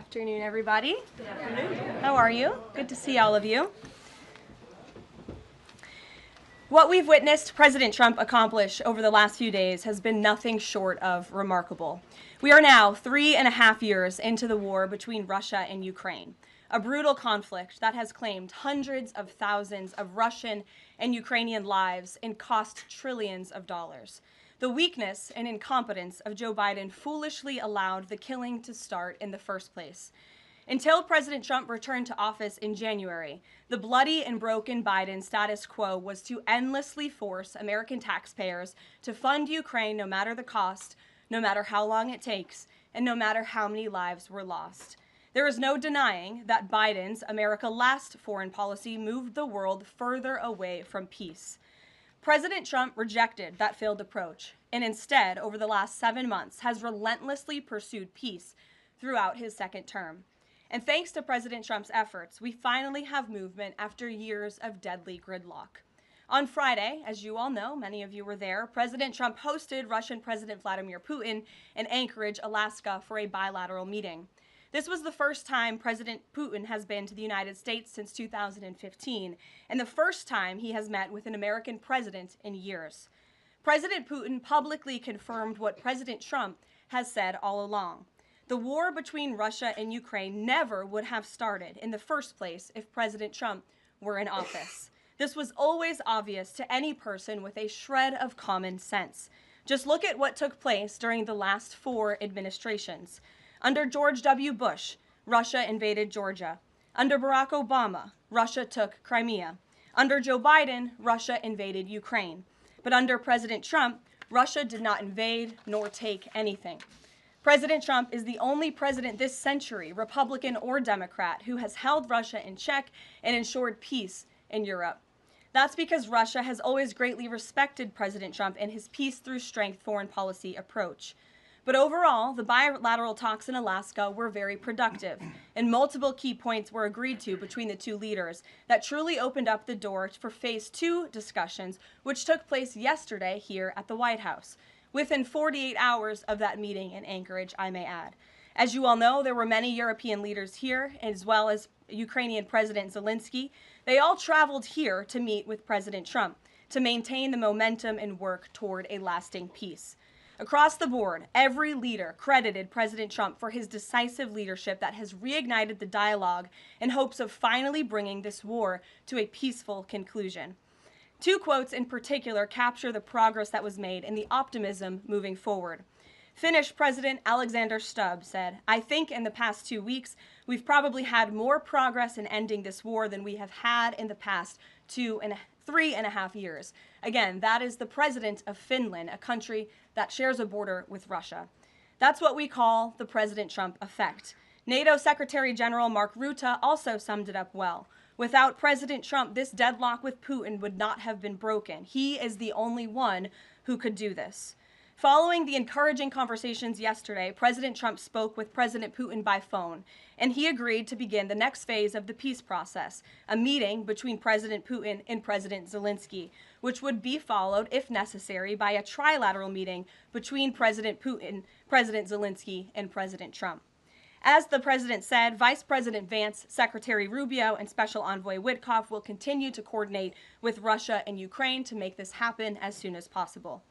Afternoon, everybody. Good afternoon. How are you? Good to see all of you. What we've witnessed President Trump accomplish over the last few days has been nothing short of remarkable. We are now 3.5 years into the war between Russia and Ukraine, a brutal conflict that has claimed hundreds of thousands of Russian and Ukrainian lives and cost trillions of dollars. The weakness and incompetence of Joe Biden foolishly allowed the killing to start in the first place. Until President Trump returned to office in January, the bloody and broken Biden status quo was to endlessly force American taxpayers to fund Ukraine no matter the cost, no matter how long it takes, and no matter how many lives were lost. There is no denying that Biden's America Last foreign policy moved the world further away from peace. President Trump rejected that failed approach and instead, over the last 7 months, has relentlessly pursued peace throughout his second term. And thanks to President Trump's efforts, we finally have movement after years of deadly gridlock. On Friday, as you all know, many of you were there, President Trump hosted Russian President Vladimir Putin in Anchorage, Alaska, for a bilateral meeting. This was the first time President Putin has been to the United States since 2015, and the first time he has met with an American president in years. President Putin publicly confirmed what President Trump has said all along. The war between Russia and Ukraine never would have started in the first place if President Trump were in office. This was always obvious to any person with a shred of common sense. Just look at what took place during the last 4 administrations. Under George W. Bush, Russia invaded Georgia. Under Barack Obama, Russia took Crimea. Under Joe Biden, Russia invaded Ukraine. But under President Trump, Russia did not invade nor take anything. President Trump is the only president this century, Republican or Democrat, who has held Russia in check and ensured peace in Europe. That's because Russia has always greatly respected President Trump and his peace through strength foreign policy approach. But overall, the bilateral talks in Alaska were very productive, and multiple key points were agreed to between the two leaders that truly opened up the door for Phase 2 discussions, which took place yesterday here at the White House, within 48 hours of that meeting in Anchorage, I may add. As you all know, there were many European leaders here, as well as Ukrainian President Zelensky. They all traveled here to meet with President Trump to maintain the momentum and work toward a lasting peace. Across the board, every leader credited President Trump for his decisive leadership that has reignited the dialogue in hopes of finally bringing this war to a peaceful conclusion. 2 quotes in particular capture the progress that was made and the optimism moving forward. Finnish President Alexander Stubb said, "I think in the past 2 weeks, we've probably had more progress in ending this war than we have had in the past 3.5 years. Again, that is the president of Finland, a country that shares a border with Russia. That's what we call the President Trump effect. NATO Secretary General Mark Rutte also summed it up well. Without President Trump, this deadlock with Putin would not have been broken. He is the only one who could do this." Following the encouraging conversations yesterday, President Trump spoke with President Putin by phone, and he agreed to begin the next phase of the peace process, a meeting between President Putin and President Zelensky, which would be followed, if necessary, by a trilateral meeting between President Putin, President Zelensky, and President Trump. As the president said, Vice President Vance, Secretary Rubio, and Special Envoy Witkoff will continue to coordinate with Russia and Ukraine to make this happen as soon as possible.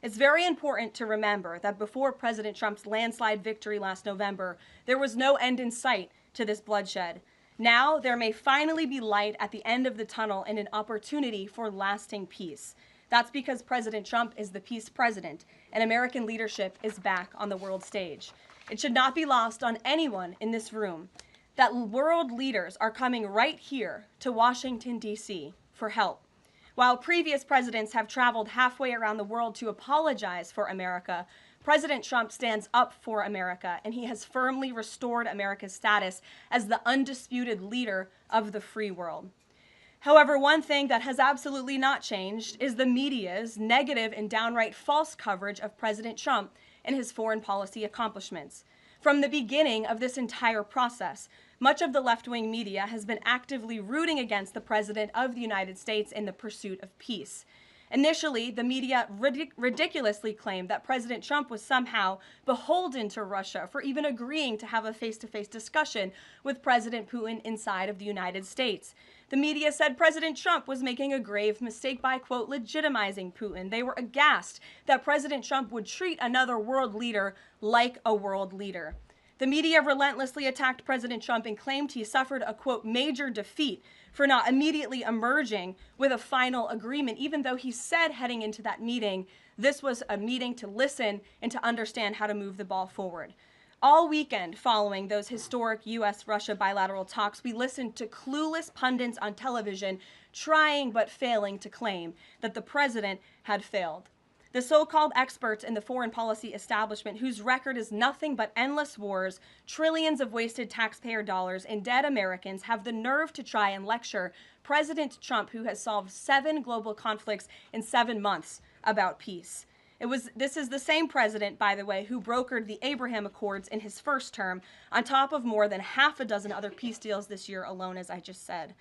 It's very important to remember that before President Trump's landslide victory last November, there was no end in sight to this bloodshed. Now, there may finally be light at the end of the tunnel and an opportunity for lasting peace. That's because President Trump is the peace president, and American leadership is back on the world stage. It should not be lost on anyone in this room that world leaders are coming right here to Washington, D.C. for help. While previous presidents have traveled halfway around the world to apologize for America, President Trump stands up for America, and he has firmly restored America's status as the undisputed leader of the free world. However, one thing that has absolutely not changed is the media's negative and downright false coverage of President Trump and his foreign policy accomplishments. From the beginning of this entire process, much of the left-wing media has been actively rooting against the President of the United States in the pursuit of peace. Initially, the media ridiculously claimed that President Trump was somehow beholden to Russia for even agreeing to have a face-to-face discussion with President Putin inside of the United States. The media said President Trump was making a grave mistake by, quote, legitimizing Putin. They were aghast that President Trump would treat another world leader like a world leader. The media relentlessly attacked President Trump and claimed he suffered a, quote, major defeat for not immediately emerging with a final agreement, even though he said heading into that meeting, this was a meeting to listen and to understand how to move the ball forward. All weekend following those historic U.S.-Russia bilateral talks, we listened to clueless pundits on television trying but failing to claim that the president had failed. The so-called experts in the foreign policy establishment, whose record is nothing but endless wars, trillions of wasted taxpayer dollars, and dead Americans, have the nerve to try and lecture President Trump, who has solved 7 global conflicts in 7 months, about peace. This is the same president, by the way, who brokered the Abraham Accords in his first term, on top of more than half a dozen other peace deals this year alone, as I just said.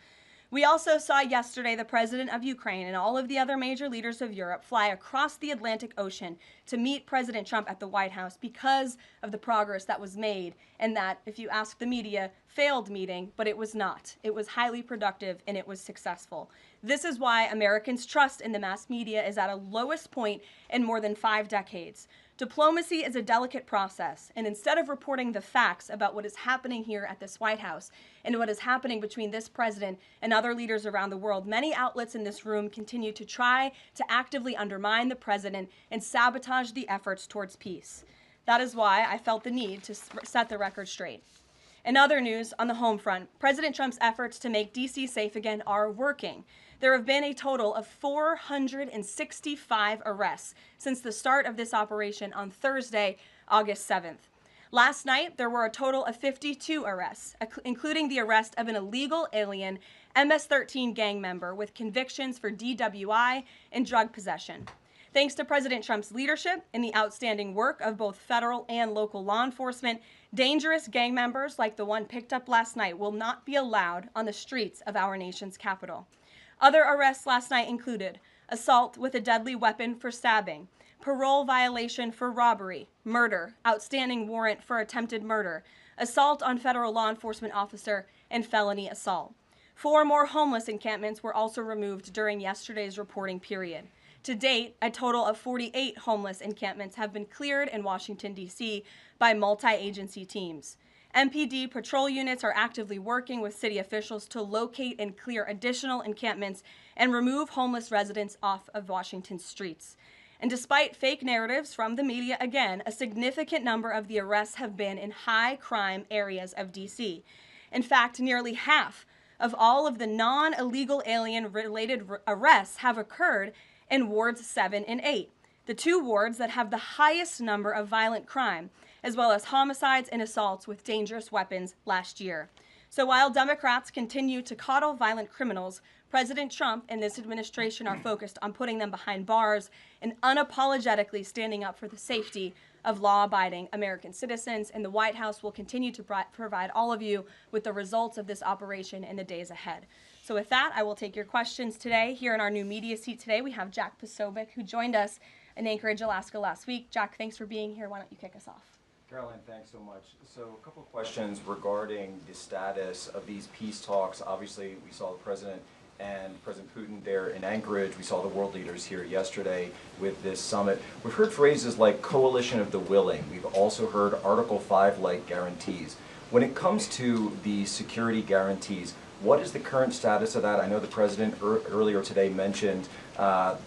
We also saw yesterday the president of Ukraine and all of the other major leaders of Europe fly across the Atlantic Ocean to meet President Trump at the White House because of the progress that was made, and that, if you ask the media, failed meeting, but it was not. It was highly productive and it was successful. This is why Americans' trust in the mass media is at a lowest point in more than 5 decades. Diplomacy is a delicate process, and instead of reporting the facts about what is happening here at this White House and what is happening between this president and other leaders around the world, many outlets in this room continue to try to actively undermine the president and sabotage the efforts towards peace. That is why I felt the need to set the record straight. In other news, on the home front, President Trump's efforts to make D.C. safe again are working. There have been a total of 465 arrests since the start of this operation on Thursday, August 7th. Last night, there were a total of 52 arrests, including the arrest of an illegal alien MS-13 gang member with convictions for DWI and drug possession. Thanks to President Trump's leadership and the outstanding work of both federal and local law enforcement, dangerous gang members like the one picked up last night will not be allowed on the streets of our nation's capital. Other arrests last night included assault with a deadly weapon for stabbing, parole violation for robbery, murder, outstanding warrant for attempted murder, assault on federal law enforcement officer, and felony assault. 4 more homeless encampments were also removed during yesterday's reporting period. To date, a total of 48 homeless encampments have been cleared in Washington, D.C. by multi-agency teams. MPD patrol units are actively working with city officials to locate and clear additional encampments and remove homeless residents off of Washington's streets. And despite fake narratives from the media, again, a significant number of the arrests have been in high-crime areas of D.C. In fact, nearly half of all of the non-illegal alien-related arrests have occurred in wards 7 and 8, the 2 wards that have the highest number of violent crime, as well as homicides and assaults with dangerous weapons last year. So while Democrats continue to coddle violent criminals, President Trump and this administration are focused on putting them behind bars and unapologetically standing up for the safety of law-abiding American citizens, and the White House will continue to provide all of you with the results of this operation in the days ahead. So with that, I will take your questions today. Here in our new media seat today, we have Jack Posobiec, who joined us in Anchorage, Alaska last week. Jack, thanks for being here. Why don't you kick us off? Karoline, thanks so much. So a couple of questions regarding the status of these peace talks. Obviously, we saw the President and President Putin there in Anchorage. We saw the world leaders here yesterday with this summit. We've heard phrases like coalition of the willing. We've also heard Article 5-like guarantees. When it comes to the security guarantees, what is the current status of that? I know the President earlier today mentioned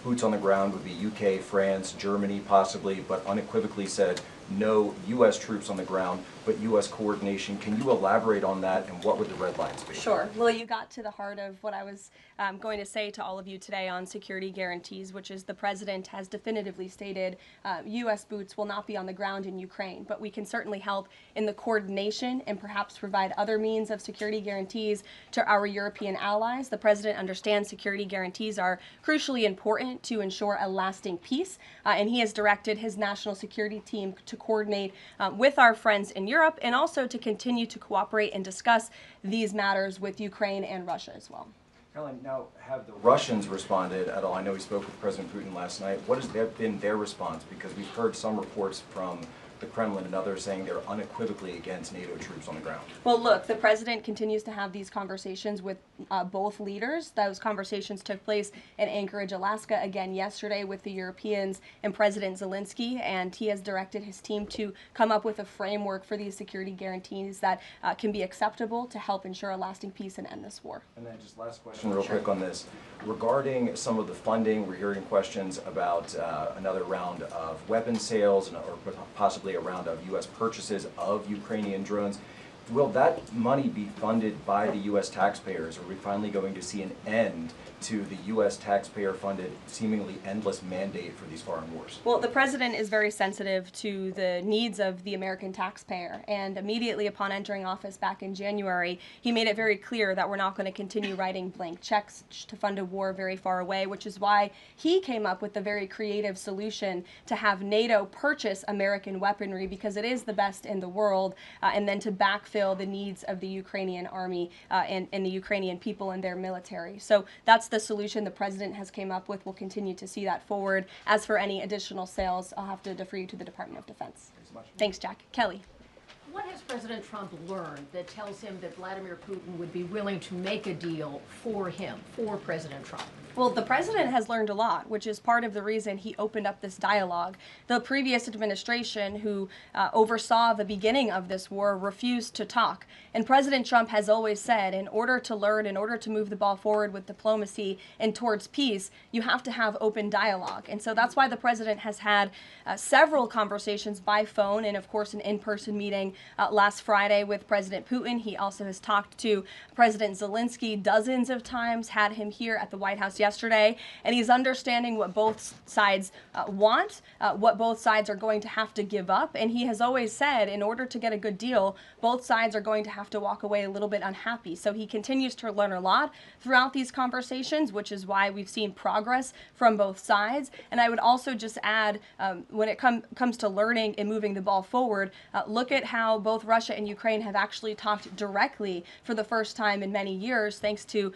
boots on the ground would be UK, France, Germany possibly, but unequivocally said no U.S. troops on the ground, but U.S. coordination. Can you elaborate on that, and what would the red lines be? Sure. Well, you got to the heart of what I was going to say to all of you today on security guarantees, which is the President has definitively stated U.S. boots will not be on the ground in Ukraine, but we can certainly help in the coordination and perhaps provide other means of security guarantees to our European allies. The President understands security guarantees are crucially important to ensure a lasting peace, and he has directed his national security team to coordinate with our friends in Europe and also to continue to cooperate and discuss these matters with Ukraine and Russia as well. Karoline, now, have the Russians responded at all? I know we spoke with President Putin last night. What has been their response? Because we've heard some reports from the Kremlin and others saying they're unequivocally against NATO troops on the ground. Well, look, the president continues to have these conversations with both leaders. Those conversations took place in Anchorage, Alaska, again yesterday with the Europeans and President Zelensky, and he has directed his team to come up with a framework for these security guarantees that can be acceptable to help ensure a lasting peace and end this war. And then just last question real quick on this. Regarding some of the funding, we're hearing questions about another round of weapons sales or possibly a round of U.S. purchases of Ukrainian drones. Will that money be funded by the U.S. taxpayers? Are we finally going to see an end to the U.S. taxpayer-funded, seemingly endless mandate for these foreign wars? Well, the president is very sensitive to the needs of the American taxpayer, and immediately upon entering office back in January, he made it very clear that we're not going to continue writing blank checks to fund a war very far away, which is why he came up with the very creative solution to have NATO purchase American weaponry, because it is the best in the world, and then to backfill the needs of the Ukrainian army and the Ukrainian people and their military. So that's the solution the president has came up with. We'll continue to see that forward. As for any additional sales, I'll have to defer you to the Department of Defense. Thanks, Jack. Kelly. What has President Trump learned that tells him that Vladimir Putin would be willing to make a deal for him, for President Trump? Well, the president has learned a lot, which is part of the reason he opened up this dialogue. The previous administration, who oversaw the beginning of this war, refused to talk. And President Trump has always said, in order to learn, in order to move the ball forward with diplomacy and towards peace, you have to have open dialogue. And so that's why the president has had several conversations by phone and, of course, an in-person meeting last Friday with President Putin. He also has talked to President Zelensky dozens of times, had him here at the White House yesterday, and he's understanding what both sides want, what both sides are going to have to give up. And he has always said, in order to get a good deal, both sides are going to have to walk away a little bit unhappy. So he continues to learn a lot throughout these conversations, which is why we've seen progress from both sides. And I would also just add, when it comes to learning and moving the ball forward, look at how both Russia and Ukraine have actually talked directly for the first time in many years, thanks to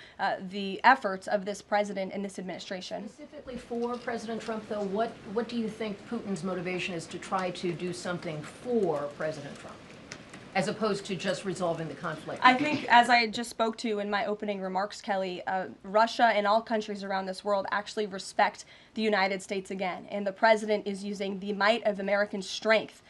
the efforts of this president in this administration. Specifically for President Trump, though, what do you think Putin's motivation is to try to do something for President Trump, as opposed to just resolving the conflict? I think, as I just spoke to in my opening remarks, Kelly, Russia and all countries around this world actually respect the United States again, and the president is using the might of American strength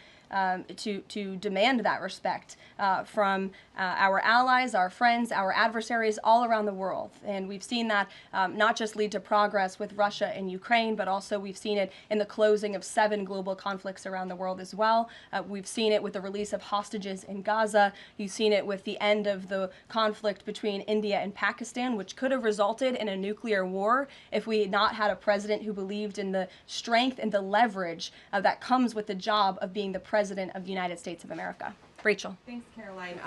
to demand that respect from our allies, our friends, our adversaries all around the world. And we've seen that not just lead to progress with Russia and Ukraine, but also we've seen it in the closing of 7 global conflicts around the world as well. We've seen it with the release of hostages in Gaza. You've seen it with the end of the conflict between India and Pakistan, which could have resulted in a nuclear war if we had not had a president who believed in the strength and the leverage that comes with the job of being the president of the United States of America. Rachel. Thanks, Karoline.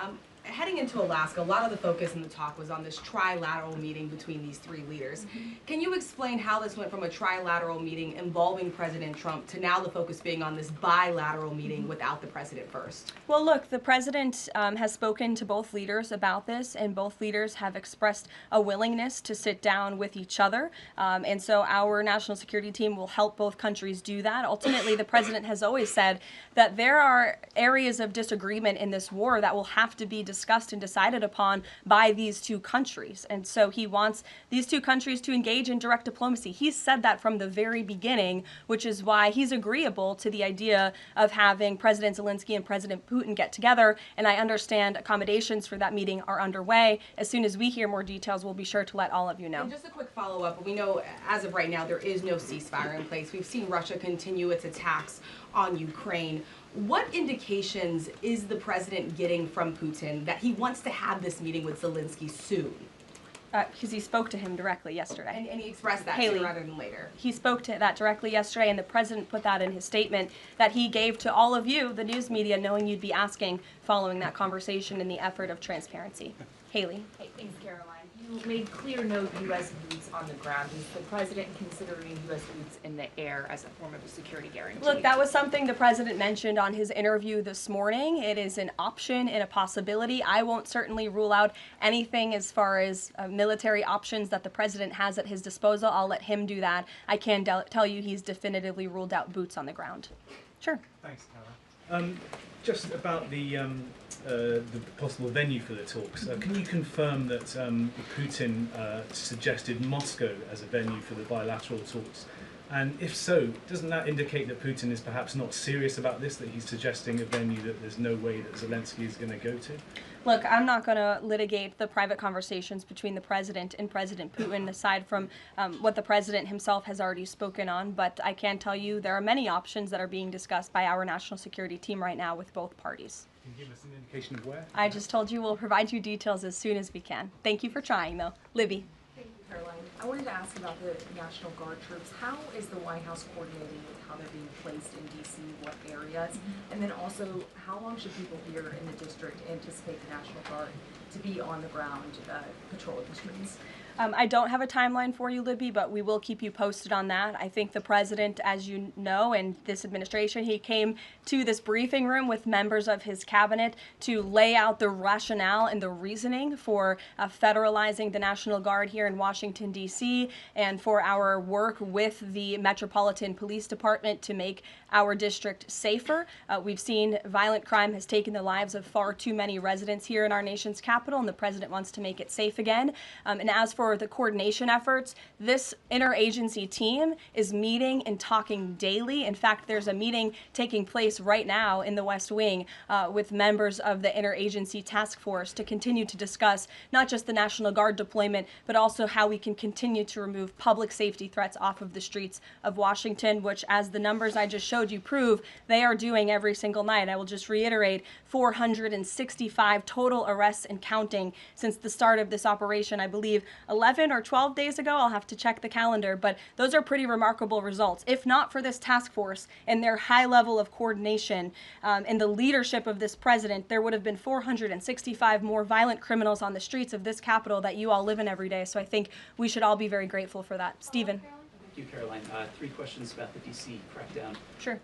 Heading into Alaska, a lot of the focus in the talk was on this trilateral meeting between these 3 leaders. Can you explain how this went from a trilateral meeting involving President Trump to now the focus being on this bilateral meeting without the president first? Well, look, the president has spoken to both leaders about this, and both leaders have expressed a willingness to sit down with each other. And so our national security team will help both countries do that. Ultimately, the president has always said that there are areas of disagreement in this war that will have to be discussed and decided upon by these 2 countries. And so he wants these 2 countries to engage in direct diplomacy. He's said that from the very beginning, which is why he's agreeable to the idea of having President Zelensky and President Putin get together. And I understand accommodations for that meeting are underway. As soon as we hear more details, we'll be sure to let all of you know. And just a quick follow-up. We know as of right now there is no ceasefire in place. We've seen Russia continue its attacks on Ukraine. What indications is the president getting from Putin that he wants to have this meeting with Zelensky soon? Because he spoke to him directly yesterday. And he expressed that Haley, sooner rather than later. He spoke to that directly yesterday, and the president put that in his statement that he gave to all of you, the news media, knowing you'd be asking following that conversation in the effort of transparency. Haley. Hey, thanks, Karoline. You made clear no U.S. boots on the ground. Is the president considering U.S. boots in the air as a form of a security guarantee? Look, that was something the president mentioned on his interview this morning. It is an option and a possibility. I won't certainly rule out anything as far as military options that the president has at his disposal. I'll let him do that. I can tell you he's definitively ruled out boots on the ground. Sure. Thanks, Tara. Just about the possible venue for the talks, can you confirm that Putin suggested Moscow as a venue for the bilateral talks? And if so, doesn't that indicate that Putin is perhaps not serious about this, that he's suggesting a venue that there's no way that Zelensky is going to go to? Look, I'm not going to litigate the private conversations between the president and President Putin, aside from what the president himself has already spoken on. But I can tell you there are many options that are being discussed by our national security team right now with both parties. Can you give us an indication of where? I just told you we'll provide you details as soon as we can. Thank you for trying, though. Libby. Thank you, Caroline. I wanted to ask about the National Guard troops. How is the White House coordinating with how they're being placed in D.C., what areas? And then also, how long should people here in the district anticipate the National Guard to be on the ground patrolling the streets? I don't have a timeline for you, Libby, but we will keep you posted on that. I think the president, as you know, and this administration, he came to this briefing room with members of his cabinet to lay out the rationale and the reasoning for federalizing the National Guard here in Washington, D.C., and for our work with the Metropolitan Police Department to make our district safer. We've seen violent crime has taken the lives of far too many residents here in our nation's capital, and the president wants to make it safe again. And as for the coordination efforts, this interagency team is meeting and talking daily. In fact, there's a meeting taking place right now in the West Wing with members of the interagency task force to continue to discuss not just the National Guard deployment, but also how we can continue to remove public safety threats off of the streets of Washington, which, as the numbers I just showed you prove, they are doing every single night. I will just reiterate, 465 total arrests and counting since the start of this operation. I believe 11 or 12 days ago, I'll have to check the calendar, but those are pretty remarkable results. If not for this task force and their high level of coordination and the leadership of this president, there would have been 465 more violent criminals on the streets of this capital that you all live in every day. So I think we should all be very grateful for that. Stephen. Thank you, Caroline. 3 questions about the D.C. crackdown. Sure.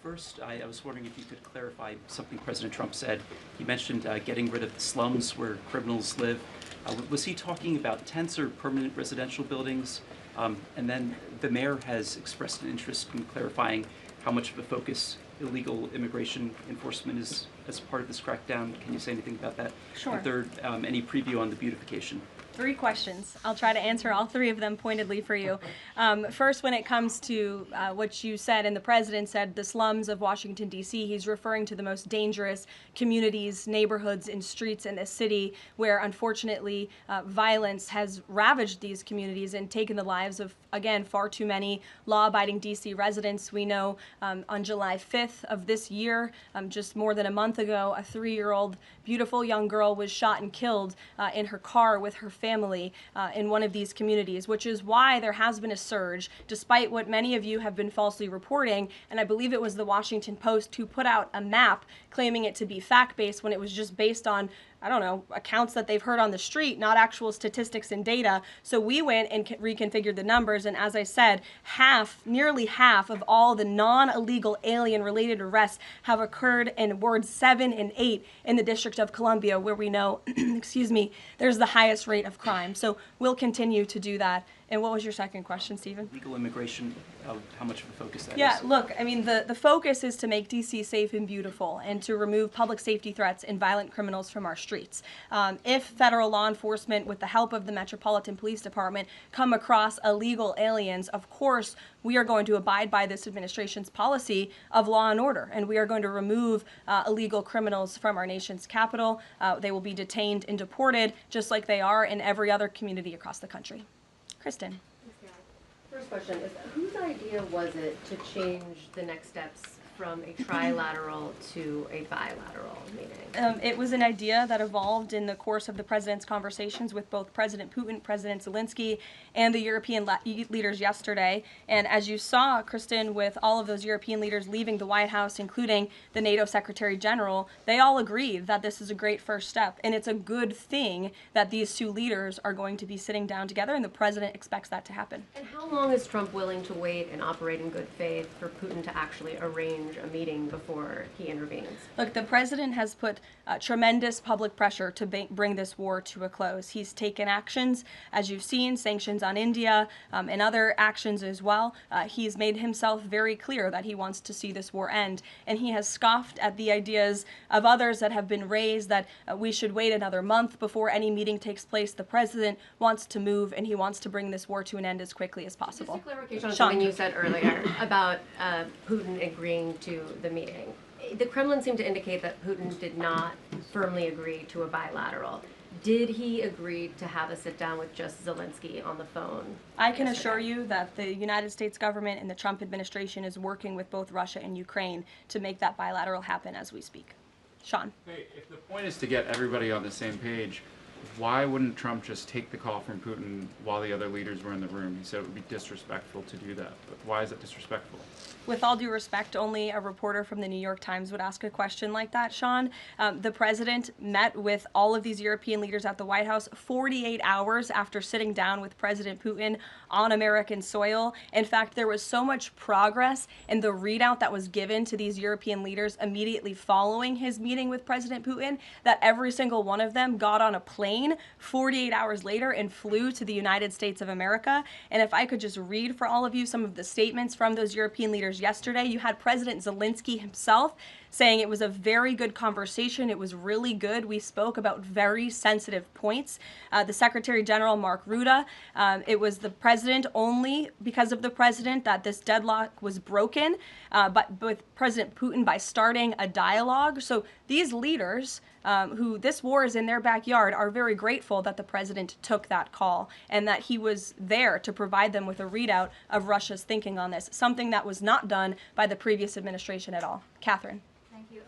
First, I was wondering if you could clarify something President Trump said. He mentioned getting rid of the slums where criminals live. Was he talking about tents or permanent residential buildings? And then the mayor has expressed an interest in clarifying how much of a focus illegal immigration enforcement is as part of this crackdown. Can you say anything about that? Sure. And third, any preview on the beautification? 3 questions. I'll try to answer all 3 of them pointedly for you. First, when it comes to what you said, and the president said, the slums of Washington, D.C., he's referring to the most dangerous communities, neighborhoods, and streets in this city where, unfortunately, violence has ravaged these communities and taken the lives of, again, far too many law-abiding D.C. residents. We know on July 5th of this year, just more than a month ago, a 3-year-old beautiful young girl was shot and killed in her car with her family in one of these communities, which is why there has been a surge, despite what many of you have been falsely reporting. And I believe it was the Washington Post who put out a map claiming it to be fact-based when it was just based on, I don't know, accounts that they've heard on the street, not actual statistics and data. So we went and reconfigured the numbers, and as I said, nearly half of all the non-illegal alien-related arrests have occurred in wards 7 and 8 in the District of Columbia, where we know, excuse me, there's the highest rate of crime. So we'll continue to do that. And what was your second question, Stephen? Legal immigration, how much of a focus that is? Yeah, look, I mean, the focus is to make D.C. safe and beautiful and to remove public safety threats and violent criminals from our streets. If federal law enforcement, with the help of the Metropolitan Police Department, come across illegal aliens, of course, we are going to abide by this administration's policy of law and order, and we are going to remove illegal criminals from our nation's capital. They will be detained and deported, just like they are in every other community across the country. Kristen. First question is, whose idea was it to change the next steps from a trilateral to a bilateral meeting? It was an idea that evolved in the course of the president's conversations with both President Putin, President Zelensky, and the European leaders yesterday. And as you saw, Kristen, with all of those European leaders leaving the White House, including the NATO Secretary General, they all agreed that this is a great first step. And it's a good thing that these two leaders are going to be sitting down together, and the president expects that to happen. And how long is Trump willing to wait and operate in good faith for Putin to actually arrange a meeting before he intervenes? Look, the president has put tremendous public pressure to bring this war to a close. He's taken actions, as you've seen, sanctions on India and other actions as well. He's made himself very clear that he wants to see this war end, and he has scoffed at the ideas of others that have been raised that we should wait another month before any meeting takes place. The president wants to move, and he wants to bring this war to an end as quickly as possible. Just a clarification on something you said earlier about Putin agreeing to the meeting. The Kremlin seemed to indicate that Putin did not firmly agree to a bilateral. Did he agree to have a sit-down with just Zelensky on the phone? I can assure you that the United States government and the Trump administration is working with both Russia and Ukraine to make that bilateral happen as we speak. Sean. Hey, if the point is to get everybody on the same page, why wouldn't Trump just take the call from Putin while the other leaders were in the room? He said it would be disrespectful to do that. But why is it disrespectful? With all due respect, only a reporter from the New York Times would ask a question like that, Sean. The president met with all of these European leaders at the White House 48 hours after sitting down with President Putin on American soil. In fact, there was so much progress in the readout that was given to these European leaders immediately following his meeting with President Putin that every single one of them got on a plane 48 hours later and flew to the United States of America. And if I could just read for all of you some of the statements from those European leaders yesterday, you had President Zelensky himself saying it was a very good conversation. It was really good. We spoke about very sensitive points. The Secretary General, Mark Rutte, it was the president, only because of the president, that this deadlock was broken, but with President Putin by starting a dialogue. So these leaders, who this war is in their backyard, are very grateful that the president took that call and that he was there to provide them with a readout of Russia's thinking on this, something that was not done by the previous administration at all. Catherine. Thank you.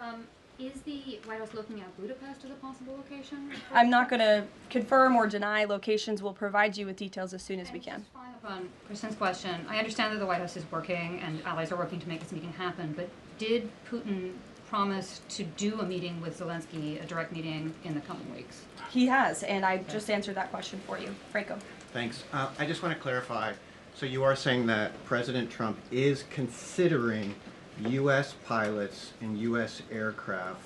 Is the White House looking at Budapest as a possible location? I'm not going to confirm or deny locations. We'll provide you with details as soon as we can. Just following up on Kristen's question, I understand that the White House is working and allies are working to make this meeting happen, but did Putin promise to do a meeting with Zelensky, a direct meeting, in the coming weeks? He has, and I just answered that question for you. Franco. Thanks. I just want to clarify. So you are saying that President Trump is considering U.S. pilots and U.S. aircraft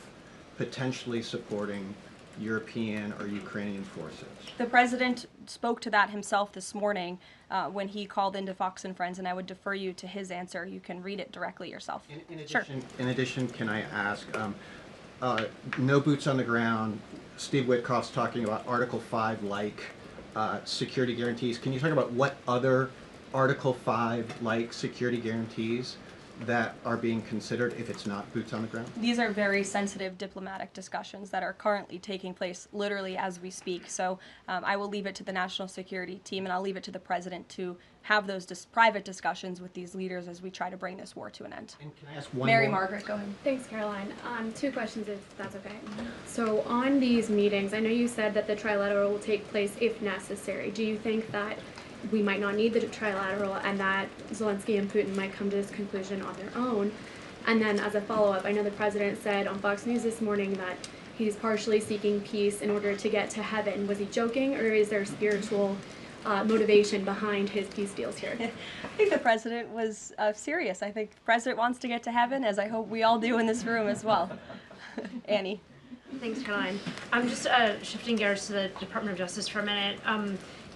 potentially supporting European or Ukrainian forces? The president spoke to that himself this morning when he called into Fox and Friends, and I would defer you to his answer. You can read it directly yourself. In addition, can I ask, no boots on the ground, Steve Witkoff's talking about Article 5-like security guarantees. Can you talk about what other Article 5-like security guarantees that are being considered if it's not boots on the ground? These are very sensitive diplomatic discussions that are currently taking place literally as we speak. So I will leave it to the national security team, and I'll leave it to the president to have those private discussions with these leaders as we try to bring this war to an end. And can I ask one Mary more? Margaret, go ahead. Thanks, Caroline. Two questions, if that's okay. So on these meetings, I know you said that the trilateral will take place if necessary. Do you think that we might not need the trilateral and that Zelensky and Putin might come to this conclusion on their own? And then as a follow-up, I know the president said on Fox News this morning that he's partially seeking peace in order to get to heaven. Was he joking, or is there spiritual motivation behind his peace deals here? I think the president was serious. I think the president wants to get to heaven, as I hope we all do in this room as well. Annie. Thanks, Caroline. I'm just shifting gears to the Department of Justice for a minute.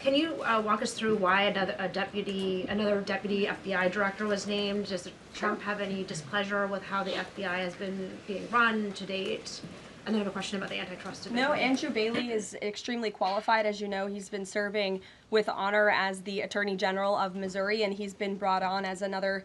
Can you walk us through why another deputy FBI director was named? Does Trump have any displeasure with how the FBI has been being run to date? And then I have a question about the antitrust division. No, Andrew Bailey is extremely qualified. As you know, he's been serving with honor as the Attorney General of Missouri, and he's been brought on as another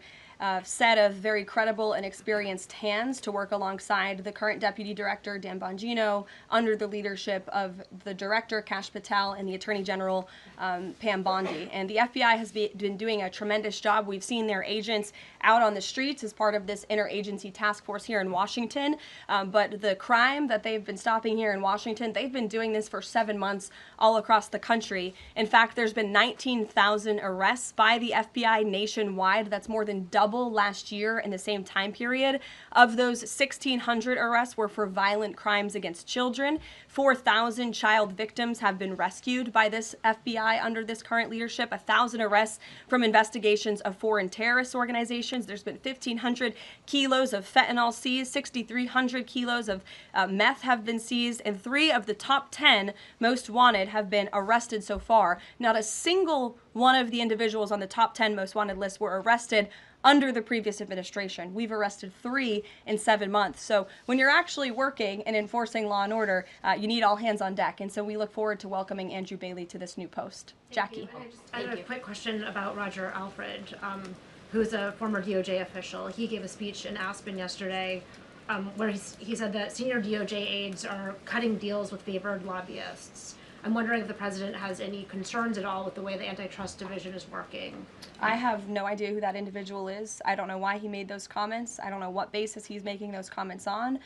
set of very credible and experienced hands to work alongside the current Deputy Director, Dan Bongino, under the leadership of the Director, Kash Patel, and the Attorney General, Pam Bondi. And the FBI has been doing a tremendous job. We've seen their agents out on the streets as part of this interagency task force here in Washington. But the crime that they've been stopping here in Washington, they've been doing this for 7 months all across the country. In fact, there's been 19,000 arrests by the FBI nationwide. That's more than double last year in the same time period. Of those, 1,600 arrests were for violent crimes against children. 4,000 child victims have been rescued by this FBI under this current leadership. 1,000 arrests from investigations of foreign terrorist organizations. There's been 1,500 kilos of fentanyl seized. 6,300 kilos of meth have been seized. And 3 of the top 10 most wanted have been arrested so far. Not a single one of the individuals on the top 10 most wanted list were arrested under the previous administration. We've arrested 3 in 7 months. So when you're actually working and enforcing law and order, you need all hands on deck. And so we look forward to welcoming Andrew Bailey to this new post. Jackie. I have a quick question about Roger Alfred, who's a former DOJ official. He gave a speech in Aspen yesterday where he said that senior DOJ aides are cutting deals with favored lobbyists. I'm wondering if the president has any concerns at all with the way the antitrust division is working. I have no idea who that individual is. I don't know why he made those comments. I don't know what basis he's making those comments on.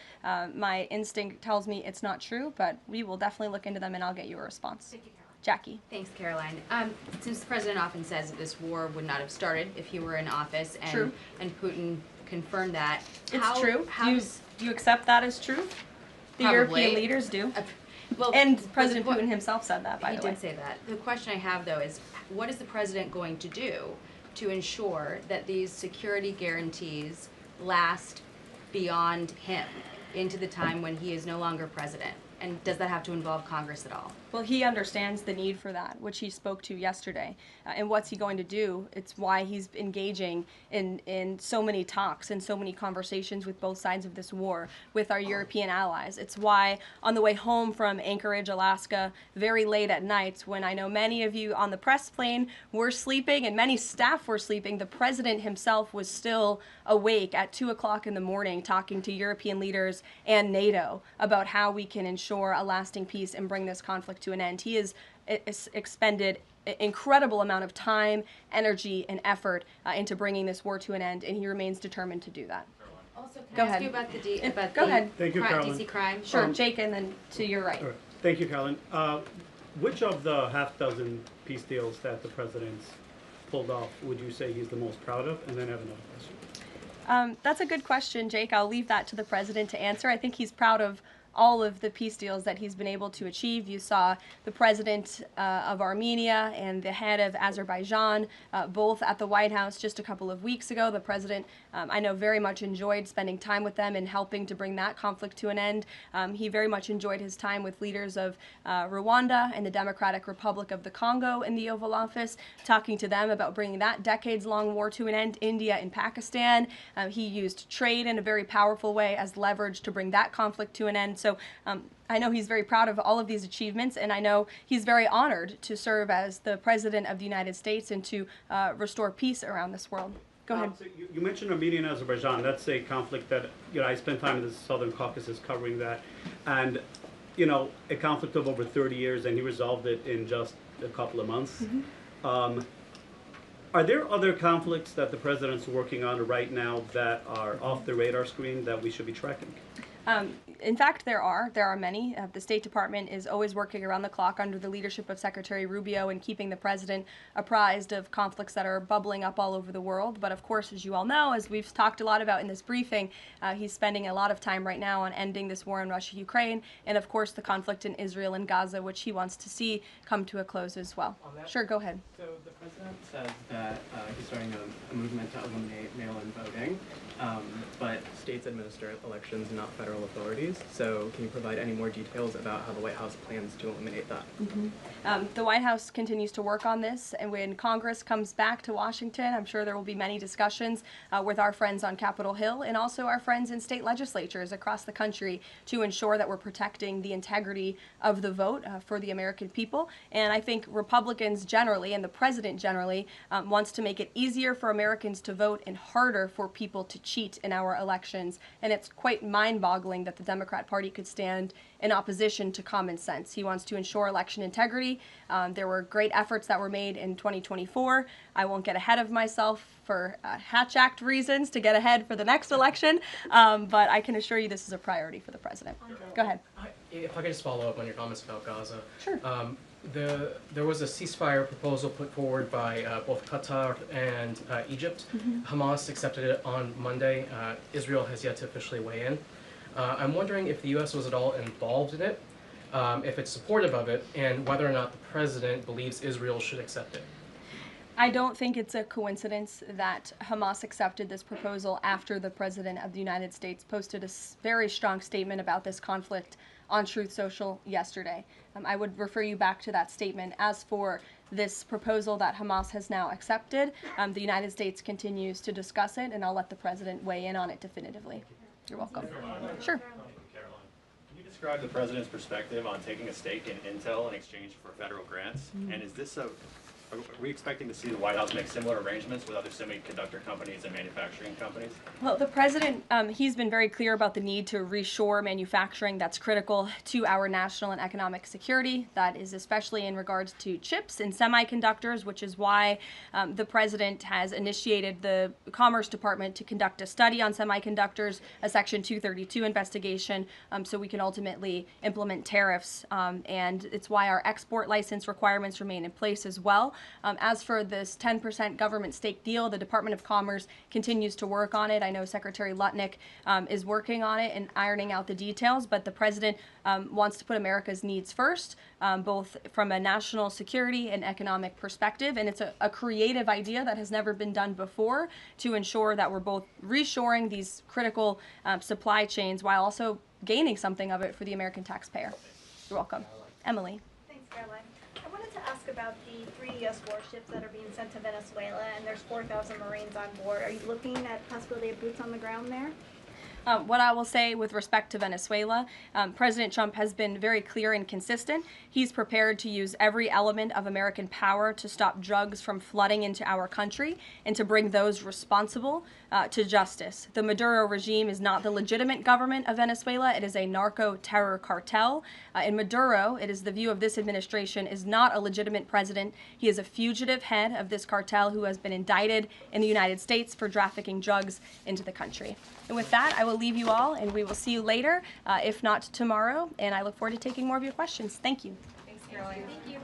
My instinct tells me it's not true, but we will definitely look into them and I'll get you a response. Thank you, Caroline. Jackie. Thanks, Caroline. Since the president often says that this war would not have started if he were in office, and True. and Putin confirmed that. It's true. Do you accept that as truth? The Probably. European leaders do. Well, And President Putin himself said that, by the way. He did say that. The question I have, though, is what is the president going to do to ensure that these security guarantees last beyond him into the time when he is no longer president? And does that have to involve Congress at all? Well, he understands the need for that, which he spoke to yesterday. And what's he going to do? It's why he's engaging in so many talks and so many conversations with both sides of this war, with our European allies. It's why on the way home from Anchorage, Alaska, very late at night, when I know many of you on the press plane were sleeping and many staff were sleeping, the president himself was still awake at 2 o'clock in the morning talking to European leaders and NATO about how we can ensure a lasting peace and bring this conflict to an end. He has expended an incredible amount of time, energy, and effort into bringing this war to an end, and he remains determined to do that. Also, can Go I ask ahead. you about the Go ahead. Thank you, Caroline. DC crime? Sure, Jake, and then to your right. All right. Thank you, Caroline. Which of the half-dozen peace deals that the president's pulled off would you say he's the most proud of? And then I have another question. That's a good question, Jake. I'll leave that to the president to answer. I think he's proud of all of the peace deals that he's been able to achieve. You saw the president of Armenia and the head of Azerbaijan both at the White House just a couple of weeks ago. The president, I know, very much enjoyed spending time with them and helping to bring that conflict to an end. He very much enjoyed his time with leaders of Rwanda and the Democratic Republic of the Congo in the Oval Office, talking to them about bringing that decades-long war to an end. India and Pakistan. He used trade in a very powerful way as leverage to bring that conflict to an end. So I know he's very proud of all of these achievements, and I know he's very honored to serve as the President of the United States and to restore peace around this world. Go ahead. So you mentioned Armenia and Azerbaijan. That's a conflict that, I spent time in the Southern Caucasus covering that. And, a conflict of over 30 years, and he resolved it in just a couple of months. Mm-hmm. Are there other conflicts that the president's working on right now that are off the radar screen that we should be tracking? In fact, there are many. The State Department is always working around the clock under the leadership of Secretary Rubio and keeping the president apprised of conflicts that are bubbling up all over the world. But of course, as you all know, as we've talked a lot about in this briefing, he's spending a lot of time right now on ending this war in Russia-Ukraine, and of course the conflict in Israel and Gaza, which he wants to see come to a close as well. Sure, go ahead. So the president said that he's starting a movement to eliminate mail-in voting, but states administer elections, not federal federal authorities. So can you provide any more details about how the White House plans to eliminate that? The White House continues to work on this, and when Congress comes back to Washington, I'm sure there will be many discussions with our friends on Capitol Hill and also our friends in state legislatures across the country to ensure that we're protecting the integrity of the vote for the American people. And I think Republicans generally, and the president generally, wants to make it easier for Americans to vote and harder for people to cheat in our elections. And it's quite mind-boggling that the Democrat Party could stand in opposition to common sense. He wants to ensure election integrity. There were great efforts that were made in 2024. I won't get ahead of myself for Hatch Act reasons to get ahead for the next election, but I can assure you this is a priority for the president. Go ahead. If I could just follow up on your comments about Gaza. Sure. There was a ceasefire proposal put forward by both Qatar and Egypt. Hamas accepted it on Monday. Israel has yet to officially weigh in. I'm wondering if the U.S. was at all involved in it, if it's supportive of it, and whether or not the president believes Israel should accept it. I don't think it's a coincidence that Hamas accepted this proposal after the President of the United States posted a very strong statement about this conflict on Truth Social yesterday. I would refer you back to that statement. As for this proposal that Hamas has now accepted, the United States continues to discuss it, and I'll let the President weigh in on it definitively. You're welcome. Sure. Caroline, can you describe the president's perspective on taking a stake in Intel in exchange for federal grants? And is this are we expecting to see the White House make similar arrangements with other semiconductor companies and manufacturing companies? Well, the president, he's been very clear about the need to reshore manufacturing that's critical to our national and economic security. That is especially in regards to chips and semiconductors, which is why the president has initiated the Commerce Department to conduct a study on semiconductors, a Section 232 investigation, so we can ultimately implement tariffs. And it's why our export license requirements remain in place as well. As for this 10% government stake deal, the Department of Commerce continues to work on it. I know Secretary Lutnick is working on it and ironing out the details, but the president wants to put America's needs first, both from a national security and economic perspective. And it's a creative idea that has never been done before to ensure that we're both reshoring these critical supply chains while also gaining something of it for the American taxpayer. You're welcome. Emily. Thanks, Caroline. I wanted to ask about the 3 U.S. warships that are being sent to Venezuela, and there's 4,000 Marines on board. Are you looking at possibility of boots on the ground there? What I will say with respect to Venezuela, President Trump has been very clear and consistent. He's prepared to use every element of American power to stop drugs from flooding into our country and to bring those responsible to justice. The Maduro regime is not the legitimate government of Venezuela. It is a narco-terror cartel. In Maduro, it is the view of this administration, is not a legitimate president. He is a fugitive head of this cartel who has been indicted in the United States for trafficking drugs into the country. And with that, I will leave you all, and we will see you later, if not tomorrow. And I look forward to taking more of your questions. Thank you. Thanks, Caroline. Thank you.